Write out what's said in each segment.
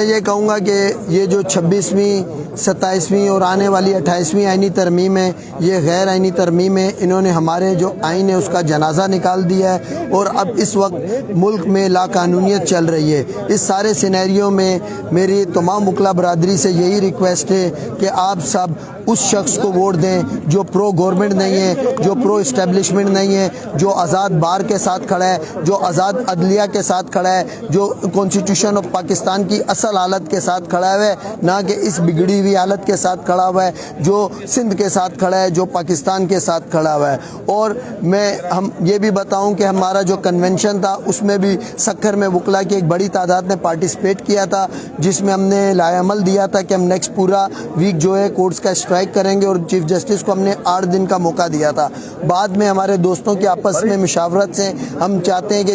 میں یہ کہوں گا کہ یہ جو 26ویں 27ویں اور آنے والی 28ویں آئینی ترمیم ہے یہ غیر آئینی ترمیم ہے. انہوں نے ہمارے جو آئین ہے اس کا جنازہ نکال دیا ہے اور اب اس وقت ملک میں لا قانونیت چل رہی ہے. اس سارے سینیریو میں میری تمام وکلا برادری سے یہی ریکویسٹ ہے کہ آپ سب اس شخص کو ووٹ دیں جو پرو گورنمنٹ نہیں ہے, جو پرو اسٹیبلشمنٹ نہیں ہے, جو آزاد بار کے ساتھ کھڑا ہے, جو آزاد عدلیہ کے ساتھ کھڑا ہے, جو کانسٹیٹیوشن آف پاکستان کی اصل حالت کے ساتھ کھڑا ہے, نہ کہ اس بگڑی ہوئی حالت کے ساتھ کھڑا ہوا ہے, جو سندھ کے ساتھ کھڑا ہے, جو پاکستان کے ساتھ کھڑا ہوا ہے. اور ہم یہ بھی بتاؤں کہ ہمارا جو کنونشن تھا اس میں بھی سکھر میں وکلا کی ایک بڑی تعداد نے پارٹیسپیٹ کیا تھا, جس میں ہم نے لائے عمل دیا تھا کہ ہم نیکسٹ پورا ویک جو ہے کورٹس کا اسٹرائک کریں گے, اور چیف جسٹس کو ہم نے 8 دن کا موقع دیا تھا. بعد میں ہمارے دوستوں کی آپس میں مشاورت سے ہم چاہتے ہیں کہ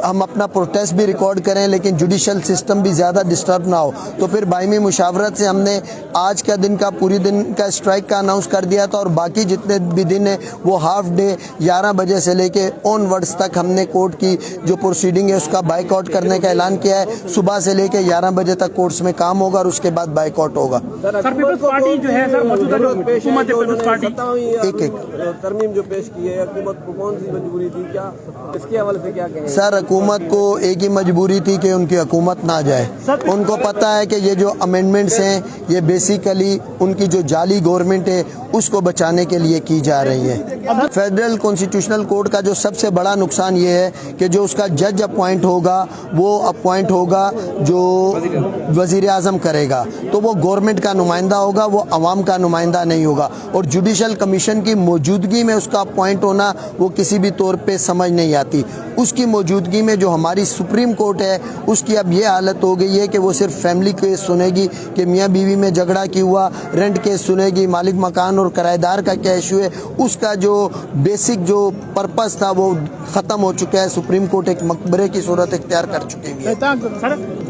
ہم اپنا پروٹیسٹ بھی ریکارڈ کریں لیکن جوڈیشل سسٹم بھی زیادہ ڈسٹرب نہ ہو. تو پھر باہمی مشاورت سے ہم نے آج کا دن کا پوری دن کا اسٹرائک کا اناؤنس کر دیا تھا, اور باقی جتنے بھی دن ہیں وہ ہاف ڈے 11 بجے سے لے کے آن ورڈز تک ہم نے کورٹ کی جو پروسیڈنگ ہے اس کا بائیک آؤٹ کرنے کا اعلان کیا ہے. صبح سے لے کے 11 بجے تک کورٹس میں کام ہوگا اور اس کے بعد بائیک آؤٹ ہوگا. سر پیپلز پارٹی جو ہے سر موجودہ جو حکومت ہے پیپلز پارٹی ایک ترمیم جو پیش کی ہے حکومت کو کون سی مجبوری تھی, کیا اس کے حوالے سے کیا کہیں؟ سر حکومت کو ایک ہی مجبوری تھی کہ ان کی حکومت نہ جائے. ان کو پتہ ہے کہ یہ جو امینڈمنٹس ہیں یہ بیسیکلی ان کی جو جعلی گورنمنٹ ہے اس کو بچانے کے لیے کی جا رہی ہے. فیڈرل کانسٹیٹیوشنل کورٹ کا جو سب سے بڑا نقصان یہ ہے کہ جو اس کا جج اپوائنٹ ہوگا وہ اپوائنٹ ہوگا جو وزیر اعظم کرے گا, تو وہ گورنمنٹ کا نمائندہ ہوگا, وہ عوام کا نمائندہ نہیں ہوگا. اور جوڈیشل کمیشن کی موجودگی میں اس کا اپوائنٹ ہونا وہ کسی بھی طور پہ سمجھ نہیں آتی. اس کی موجودگی میں جو ہماری سپریم کورٹ ہے اس کی اب یہ حالت ہو گئی ہے کہ وہ صرف فیملی کیس سنے گی کہ میاں بیوی میں جھگڑا کیوں ہوا, رینٹ کیس سنے گی, مالک مکان اور کرایہ دار کا کیا ایشو ہے. اس کا جو بیسک جو پرپس تھا وہ ختم ہو چکا ہے. سپریم کورٹ ایک مقبرے کی صورت اختیار کر چکی ہے.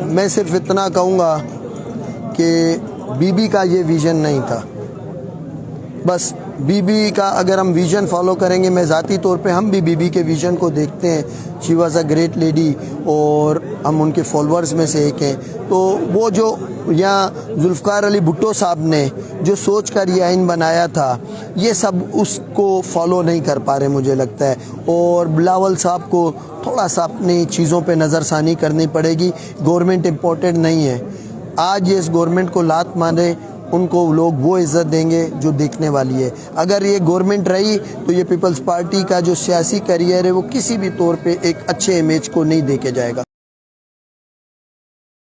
میں صرف اتنا کہوں گا کہ بی بی کا یہ ویژن نہیں تھا. بس بی بی کا اگر ہم ویژن فالو کریں گے, میں ذاتی طور پہ ہم بھی بی بی کے ویژن کو دیکھتے ہیں, she was a great lady اور ہم ان کے فالورز میں سے ایک ہیں. تو وہ جو یہاں ذوالفقار علی بھٹو صاحب نے جو سوچ کر یہ آئین بنایا تھا یہ سب اس کو فالو نہیں کر پا رہے مجھے لگتا ہے. اور بلاول صاحب کو تھوڑا سا اپنی چیزوں پہ نظر ثانی کرنی پڑے گی. گورنمنٹ امپورٹنٹ نہیں ہے. آج یہ اس گورنمنٹ کو لات مارے ان کو لوگ وہ عزت دیں گے جو دیکھنے والی ہے. اگر یہ گورنمنٹ رہی تو یہ پیپلز پارٹی کا جو سیاسی کیریئر ہے وہ کسی بھی طور پہ ایک اچھے امیج کو نہیں دے کے جائے گا.